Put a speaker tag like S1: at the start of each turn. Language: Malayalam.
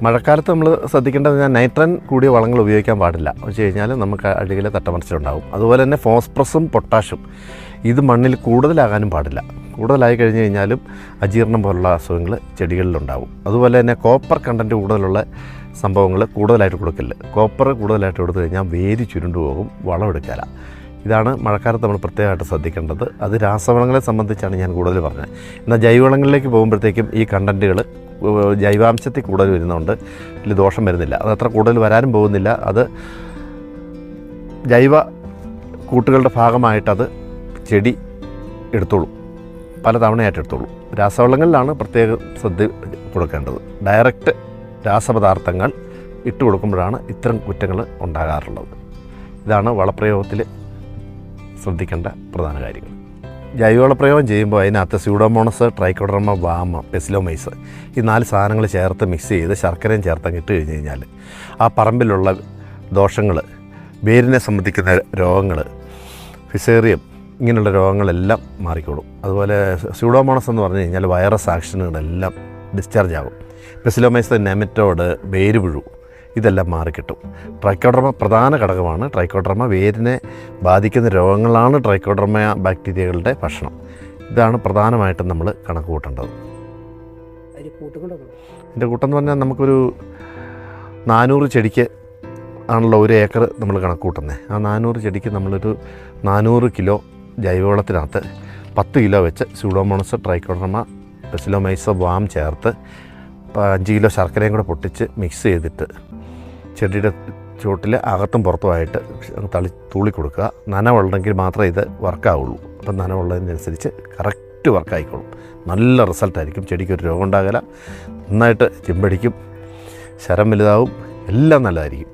S1: മഴക്കാലത്ത് നമ്മൾ ശ്രദ്ധിക്കേണ്ടത് നൈട്രൻ കൂടിയ വളങ്ങൾ ഉപയോഗിക്കാൻ പാടില്ല. വെച്ച് കഴിഞ്ഞാൽ നമുക്ക് അടിയിൽ തട്ടമറിച്ചിട്ടുണ്ടാകും. അതുപോലെ തന്നെ ഫോസ്ഫറസും പൊട്ടാഷും ഇത് മണ്ണിൽ കൂടുതലാകാനും പാടില്ല. കൂടുതലായി കഴിഞ്ഞ് കഴിഞ്ഞാലും അജീർണം പോലുള്ള അസുഖങ്ങൾ ചെടികളിലുണ്ടാവും. അതുപോലെ തന്നെ കോപ്പർ കണ്ടൻറ്റ് കൂടുതലുള്ള സംഭവങ്ങൾ കൂടുതലായിട്ട് കൊടുക്കില്ല. കോപ്പർ കൂടുതലായിട്ട് കൊടുത്തു കഴിഞ്ഞാൽ വേര് ചുരുണ്ടു പോകും, വളമെടുക്കാല. ഇതാണ് മഴക്കാലത്ത് നമ്മൾ പ്രത്യേകമായിട്ട് ശ്രദ്ധിക്കേണ്ടത്. അത് രാസവളങ്ങളെ സംബന്ധിച്ചാണ് ഞാൻ കൂടുതൽ പറഞ്ഞത്. എന്നാൽ ജൈവവളങ്ങളിലേക്ക് പോകുമ്പോഴത്തേക്കും ഈ കണ്ടൻറ്റുകൾ ജൈവാംശത്തിൽ കൂടുതൽ വരുന്നതുകൊണ്ട് ഇതിൽ ദോഷം വരുന്നില്ല. അത് അത്ര കൂടുതൽ വരാനും പോകുന്നില്ല. അത് ജൈവ കൂട്ടുകളുടെ ഭാഗമായിട്ടത് ചെടി എടുത്തോളും, പല തവണയായിട്ട് എടുത്തോളും. രാസവളങ്ങളിലാണ് പ്രത്യേക ശ്രദ്ധ കൊടുക്കേണ്ടത്. ഡയറക്റ്റ് രാസപദാർത്ഥങ്ങൾ ഇട്ട് കൊടുക്കുമ്പോഴാണ് ഇത്തരം കുറ്റങ്ങൾ ഉണ്ടാകാറുള്ളത്. ഇതാണ് വളപ്രയോഗത്തിൽ ശ്രദ്ധിക്കേണ്ട പ്രധാന കാര്യങ്ങൾ. ജൈവവളപ്രയോഗം ചെയ്യുമ്പോൾ അതിനകത്ത് സ്യൂഡോമോണസ്, ട്രൈക്കോഡർമ, വാമ, പെസിലോമൈസ് ഈ 4 സാധനങ്ങൾ ചേർത്ത് മിക്സ് ചെയ്ത് ശർക്കരയും ചേർത്ത് ഇട്ട് കഴിഞ്ഞ് കഴിഞ്ഞാൽ ആ പറമ്പിലുള്ള ദോഷങ്ങൾ, വേരിനെ സംബന്ധിക്കുന്ന രോഗങ്ങൾ, ഫിസേറിയം ഇങ്ങനെയുള്ള രോഗങ്ങളെല്ലാം മാറിക്കോളും. അതുപോലെ സ്യൂഡോമോണസ് എന്ന് പറഞ്ഞു കഴിഞ്ഞാൽ വൈറസ് ആക്ഷനുകളെല്ലാം ഡിസ്ചാർജ് ആകും. പെസിലോമൈസ്, നെമറ്റോഡ്, വേരുപുഴു ഇതെല്ലാം മാറിക്കിട്ടും. ട്രൈക്കോഡർമ പ്രധാന ഘടകമാണ്. ട്രൈക്കോഡർമ വേരിനെ ബാധിക്കുന്ന രോഗങ്ങളാണ് ട്രൈക്കോഡർമ ബാക്ടീരിയകളുടെ ഭക്ഷണം. ഇതാണ് പ്രധാനമായിട്ടും നമ്മൾ കണക്ക് കൂട്ടേണ്ടത്. ഇതിൻ്റെ കൂട്ടം എന്ന് പറഞ്ഞാൽ നമുക്കൊരു 400 ചെടിക്ക് ആണല്ലോ 1 ഏക്കർ നമ്മൾ കണക്ക് കൂട്ടുന്നത്. ആ 400 ചെടിക്ക് നമ്മളൊരു 400 കിലോ ജൈവവളത്തിനകത്ത് 10 കിലോ വെച്ച് സ്യൂഡോമോണസ്, ട്രൈക്കോഡർമ, പെസിലോമൈസ്, വാം ചേർത്ത് 5 കിലോ ശർക്കരയും കൂടെ പൊട്ടിച്ച് മിക്സ് ചെയ്തിട്ട് ചെടിയുടെ ചുവട്ടിൽ അകത്തും പുറത്തുമായിട്ട് തൂളി കൊടുക്കുക. നനവുണ്ടെങ്കിൽ മാത്രമേ ഇത് വർക്കാവുള്ളൂ. അപ്പം നനവുള്ളതിനനുസരിച്ച് കറക്റ്റ് വർക്കായിക്കോളും. നല്ല റിസൾട്ടായിരിക്കും. ചെടിക്കൊരു രോഗം ഉണ്ടാകില്ല, നന്നായിട്ട് ചെമ്പടിക്കും, ശരം വലുതാവും, എല്ലാം നല്ലതായിരിക്കും.